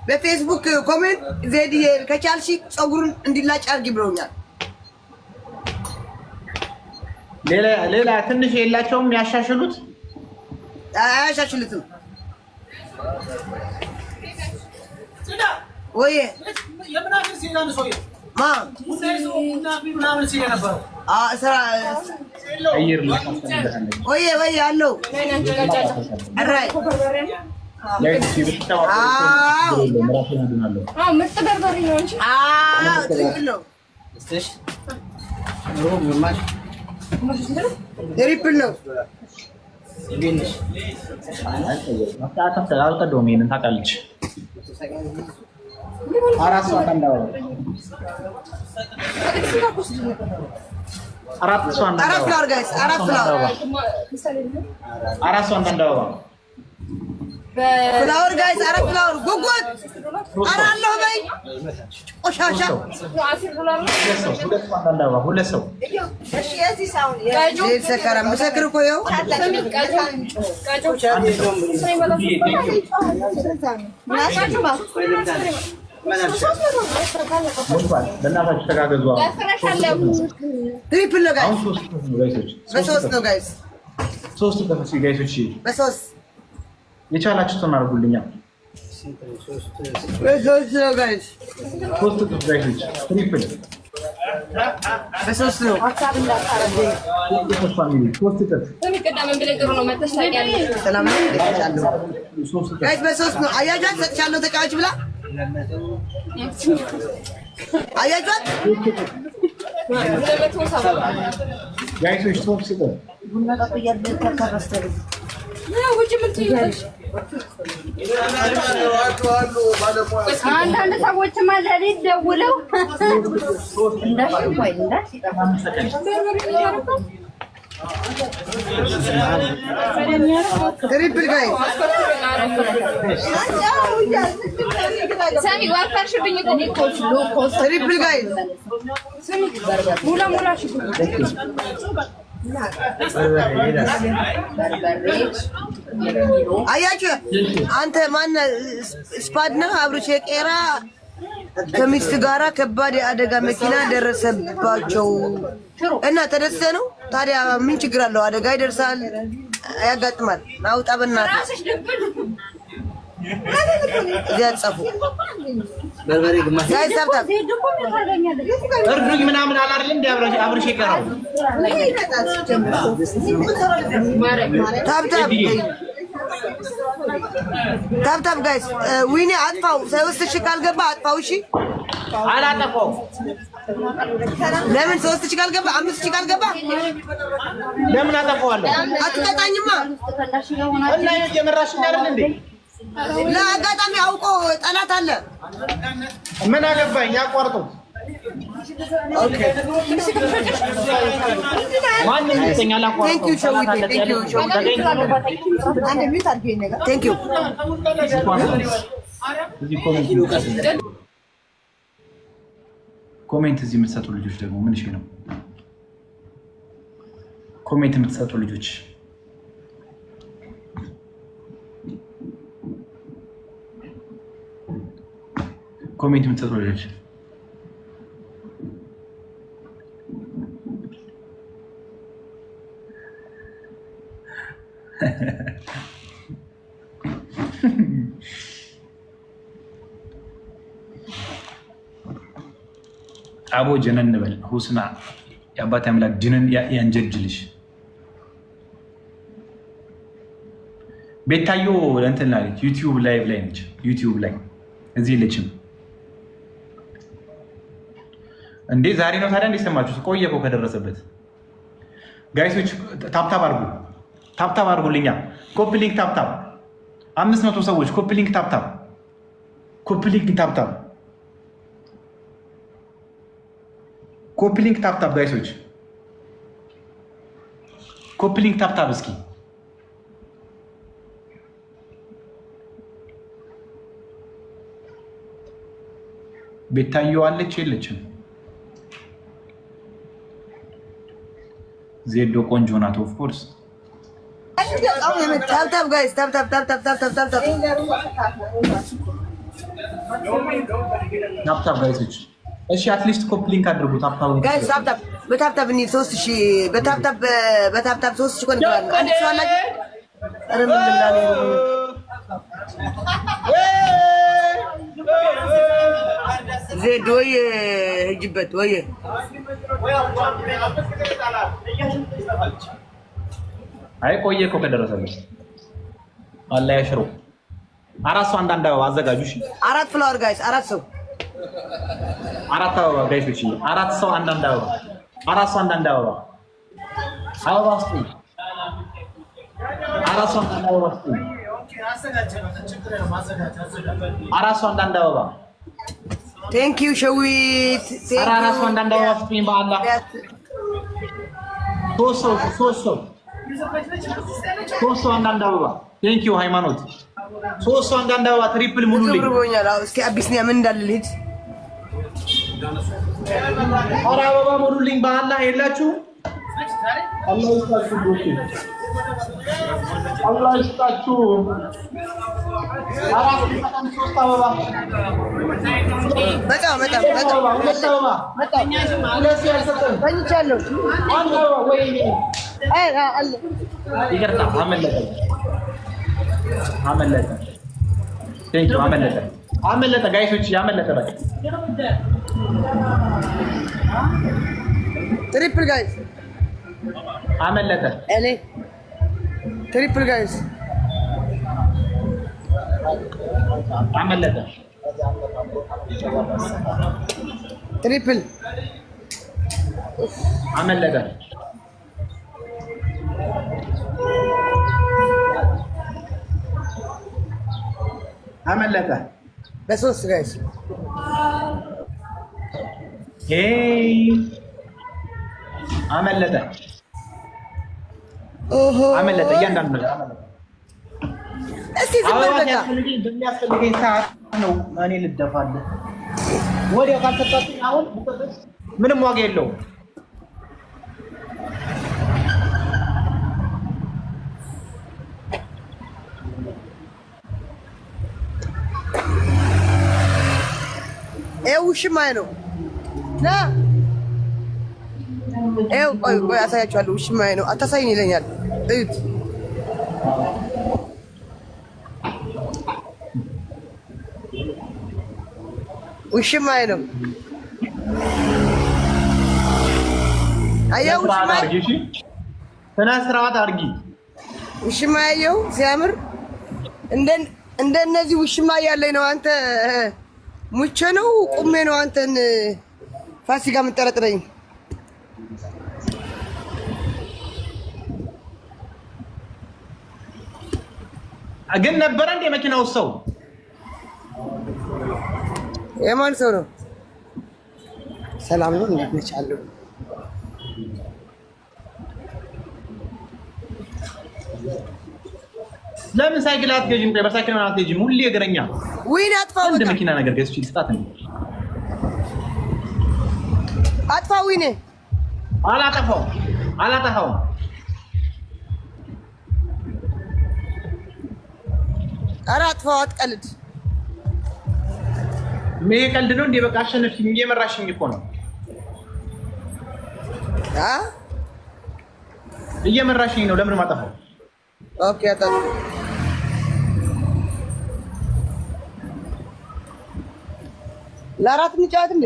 በፌስቡክ ኮሜንት ዜድ ከቻልሽ ጸጉሩን እንዲላጭ አርጊ ብለውኛል። ሌላ ትንሽ የላቸውም ያሻሽሉት? አያሻሽሉትም ወይ የምናምን ሲላን ሰውዬ ማ ምናምን ሲል ነበር ስራ አየር ወይ አለው አራይ ምርጥ በርበሬ ነው እንጂ ትክክል ነው። ትሪፕል ነው። አልቀደውም ይሄንን ታውቃለች። አራት ሰው አንዳንዳው አራት ሰው አንዳንዳው ፍላወር ጋይስ አራት ፍላወር ጉጉት አራለው በይ ቆሻሻ ሁለት ሰው ሰከራ መሰክር እኮ ይኸው በእናታችሁ ተጋገዙ። ትሪፕል ነው ጋይስ በሶስት ነው ጋይስ ሶስት ተፈሲ ጋይሶች በሶስት የቻላችሁትን አድርጉልኛ። በሶስት ነው ጋይስ ሶስት ጋይሶች ትሪፕል በሶስት ነው ሰላም ነው ጋይስ በሶስት ነው። አያጃት ሰጥቻለሁ ተጫዋች ብላ አያጃት ጋይሶች ሶስት ቡና አንዳንድ ሰዎች ማለት ደውለው ትሪፕል ጋይ ሳሚ ዋፋሽብኝ እኮ ትሪፕል ጋይ ሙላ አያችሁ አንተ ማን ስፓድ ነው አብሮሽ የቄራ ከሚስት ጋራ ከባድ የአደጋ መኪና ደረሰባቸው እና ተደሰተ ነው። ታዲያ ምን ችግር አለው? አደጋ ይደርሳል፣ ያጋጥማል። አውጣ በእናትህ ያጻፉ በርበሬ ግማሽ ያይሳብታብ እርዱኝ ምናምን አላርልም እንደ አብሮሽ የቀረው ታብታብ ጋይስ ዊኒ አጥፋው። ሶስት ሺህ ካልገባ አጥፋው። እሺ አላጠፋው። ለምን ሶስት ሺህ ካልገባ አምስት ሺህ ካልገባ ለምን አጠፋዋለሁ? አትቀጣኝማ እና የመራሽ አይደል እንዴ? ለአጋጣሚ አውቆ ጠላት አለ። ምን አገባኝ? ያቋርጠው። ኦኬ ማን ነው ይተኛል? አቋርጠው። ቴንክ ዩ ሾው ቴንክ ዩ ሾው አንድ ሚኒት አድርገኝ ነገር ቴንክ ዩ ኮሜንት እዚህ የምትሰጡ ልጆች ደግሞ ምን እሺ ነው? ኮሜንት የምትሰጡ ልጆች ኮሜንት የምትሰጡ ልጆች አቦ ጀነን በል ሁስና የአባት አምላክ ጅንን ያንጀጅልሽ። ቤታዮ እንትን ላይ ዩቲዩብ ላይቭ ላይ ነች። ዩቲዩብ ላይ እዚህ የለችም እንዴ? ዛሬ ነው ታዲያ? እንደሰማችሁ ቆየ እኮ ከደረሰበት። ጋይሶች ታፕታፕ አድርጉ፣ ታፕታፕ አድርጉልኛ። ኮፒ ሊንክ ታፕታፕ 500 ሰዎች ኮፒ ሊንክ ታፕታፕ፣ ኮፒ ሊንክ ታፕታፕ፣ ኮፒ ሊንክ ታፕታፕ። ጋይሶች ኮፒ ሊንክ ታፕታፕ እስኪ ቤታዮ አለች የለችም? ዜዶ ቆንጆ ናት። ኦፍ ኮርስ ታፕ ጋይስ ታፕ ጋይሶች እሺ አትሊስት ኮፕሊንክ አድርጉ ታፕ ጋይስ በታፕ እንሂድ 3000 በታፕ 3000 ኮን ይገባል አንድ ሰው አላችሁ ኧረ ምን እንዳለ ዜድ ወይ ሂጅበት ወይ አይ ቆየ እኮ ከደረሰልሽ አላህ ያሽሩ አራት ሰው አንዳንድ አበባ አዘጋጁ እሺ አራት ፍላወር ጋይስ አራት ሰው አራት አበባ ጋይስ እሺ አራት ሰው አንዳንድ አበባ አራት ሰው አንዳንድ አበባ አበባ ውስጥ አራት ሰው አንዳንድ አበባ ውስጥ አራት ሰው አንዳንድ አበባ ቴንክ ዩ ሸዊት አራት ሰው አንዳንድ አበባ ውስጥ በአላህ ሶስት ሰው አንዳንድ አበባ ቴንክ ዩ ሃይማኖት ሶስት ሰው አንዳንድ አበባ ትሪፕል ሙሉልኝ ብሮኛል እስኪ አቢሲኒያ ምን እንዳለ ልሂድ ኧረ አበባ ሙሉልኝ በአላህ የላችሁም አላህ ይስጣችሁ አራት ሶስት አበባ በጣም ተኝቻለሁ ይቅርታ አመለጠ ቴንክ ዩ አመለጠ ጋይሶች ያመለጠ በቃ ትሪፕል ጋይስ አመለጠ እኔ ትሪፕል ጋይስ አመለጠ ትሪፕል አመለጠ አመለጠ በሶስት ጋይስ አመለጠ አመለጠ እያንዳንዱ ነገር አመለጠ እስቲ ዝም በል በቃ በሚያስፈልገኝ ሰዓት ነው እኔ ልደፋለሁ ወዲያው ካልተጣጣኝ አሁን ምንም ዋጋ የለውም ውሽማዬ ነው ና ቆይ አሳያችኋለሁ ውሽማዬ ነው አታሳይኝ ይለኛል እዩት ውሽማዬ ነው አየው ውሽማዬ ስነ ስርዓት አድርጊ ውሽማዬ አየው ሲያምር እንደነዚህ ውሽማ ያለኝ ነው አንተ ሙቼ ነው ቁሜ ነው አንተን ፋሲካ የምጠረጥረኝ ግን ነበረ እንደ መኪናው ሰው የማን ሰው ነው ሰላም ነው እንዴት ነሽ አሉ ለምን ሳይክል አትገዢም? በሳይክል ማለት አትገዢም? ሁሌ እግረኛ ወይኔ አጥፋው እንደ መኪና ነገር ገዝቼ ልስጣት እንዴ? አጥፋው ወይኔ አላጠፋውም ኧረ አጥፋው አትቀልድ ይሄ ቀልድ ነው እንዴ? በቃ አሸነፍሽኝ እየመራሽኝ እኮ ነው እየመራሽኝ ነው ለምን ማጠፋው ኦኬ አጣጥ ለአራት እንጫወት እንዴ